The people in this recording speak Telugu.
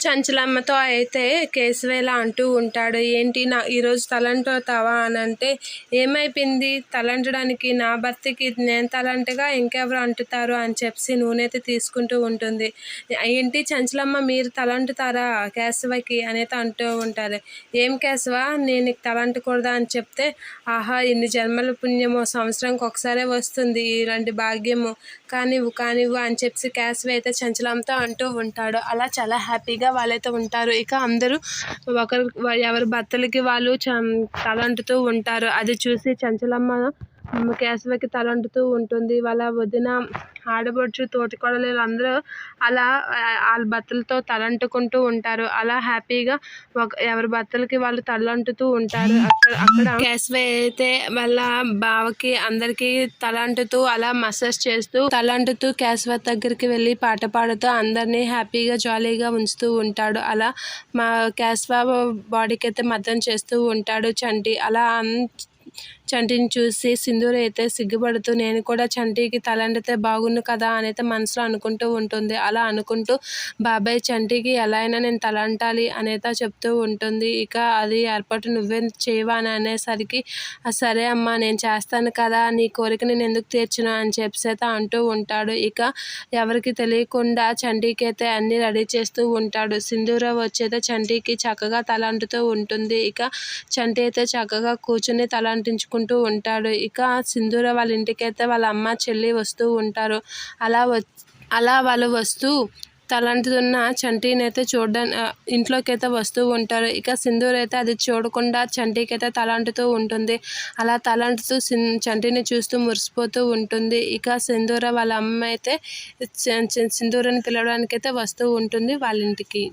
చంచలమ్మతో అయితే కేశవ ఇలా అంటూ ఉంటాడు, ఏంటి ఈరోజు తలంటుతావా అని అంటే, ఏమైపోయింది తలంటడానికి, నా భర్తకి నేను తలంటగా ఇంకెవరు అంటుతారు అని చెప్పి నూనె అయితే తీసుకుంటూ ఉంటుంది. ఏంటి చంచలమ్మ మీరు తలంటుతారా కేశవకి అనేది అంటూ ఉంటారు. ఏం కేశవ నేను నీకు తలంటకూడదా అని చెప్తే, ఆహా ఇన్ని జన్మల పుణ్యమో, సంవత్సరానికి ఒకసారే వస్తుంది ఇలాంటి భాగ్యము, కానివ్వు అని చెప్పి కేశవ అయితే చంచలమ్మతో అంటూ ఉంటాడు. అలా చాలా హ్యాపీగా వాళ్ళైతే ఉంటారు. ఇక అందరూ ఎవరి భర్తలకి వాళ్ళు తలంటుతూ ఉంటారు. అది చూసి చంచలమ్మ కేశవకి తలంటుతూ ఉంటుంది. వాళ్ళ వదిన, ఆడబడుచు, తోటికోడలు అందరూ అలా వాళ్ళ భర్తలతో తలంటుకుంటూ ఉంటారు. అలా హ్యాపీగా ఎవరి భర్తలకి వాళ్ళు తలంటుతూ ఉంటారు. అక్కడ కేశవ అయితే వాళ్ళ బావకి అందరికీ తలంటుతూ అలా మసాజ్ చేస్తూ తలంటుతూ కేశవ దగ్గరికి వెళ్ళి పాట పాడుతూ అందరినీ హ్యాపీగా జాలీగా ఉంచుతూ ఉంటాడు. అలా మా కేశవ బాడీకి అయితే మద్దం చేస్తూ ఉంటాడు చంటి. అలా చంటిని చూసి సింధూర అయితే సిగ్గుపడుతూ, నేను కూడా చంటికి తలంటితే బాగుండు కదా అని అయితే మనసులో అనుకుంటూ ఉంటుంది. అలా అనుకుంటూ బాబాయ్ చంటికి ఎలా అయినా నేను తలంటాలి అనేది చెప్తూ ఉంటుంది. ఇక అది ఏర్పాటు నువ్వేం చేయవా అని అనేసరికి, సరే అమ్మా నేను చేస్తాను కదా, నీ కోరిక నేను ఎందుకు తీర్చను అని చెప్పి అయితే అంటూ ఉంటాడు. ఇక ఎవరికి తెలియకుండా చంటికి అయితే అన్నీ రెడీ చేస్తూ ఉంటాడు. సింధూర వచ్చేతే చంటికి చక్కగా తలంటుతూ ఉంటుంది. ఇక చంటి అయితే చక్కగా కూర్చుని తలంటించుకుంటూ ఉంటాడు. ఇక సింధూర వాళ్ళ ఇంటికైతే వాళ్ళ అమ్మ చెల్లి వస్తూ ఉంటారు. అలా వాళ్ళు వస్తూ తలంటున్న చంటిని అయితే ఇంట్లోకి అయితే వస్తూ ఉంటారు. ఇక సింధూర అయితే అది చూడకుండా చంటికి అయితే తలంటుతూ ఉంటుంది. అలా తలంటుతూ చంటిని చూస్తూ మురిసిపోతూ ఉంటుంది. ఇక సింధూర వాళ్ళ అమ్మ అయితే సింధూరని పిలవడానికి అయితే వస్తూ ఉంటుంది వాళ్ళ ఇంటికి.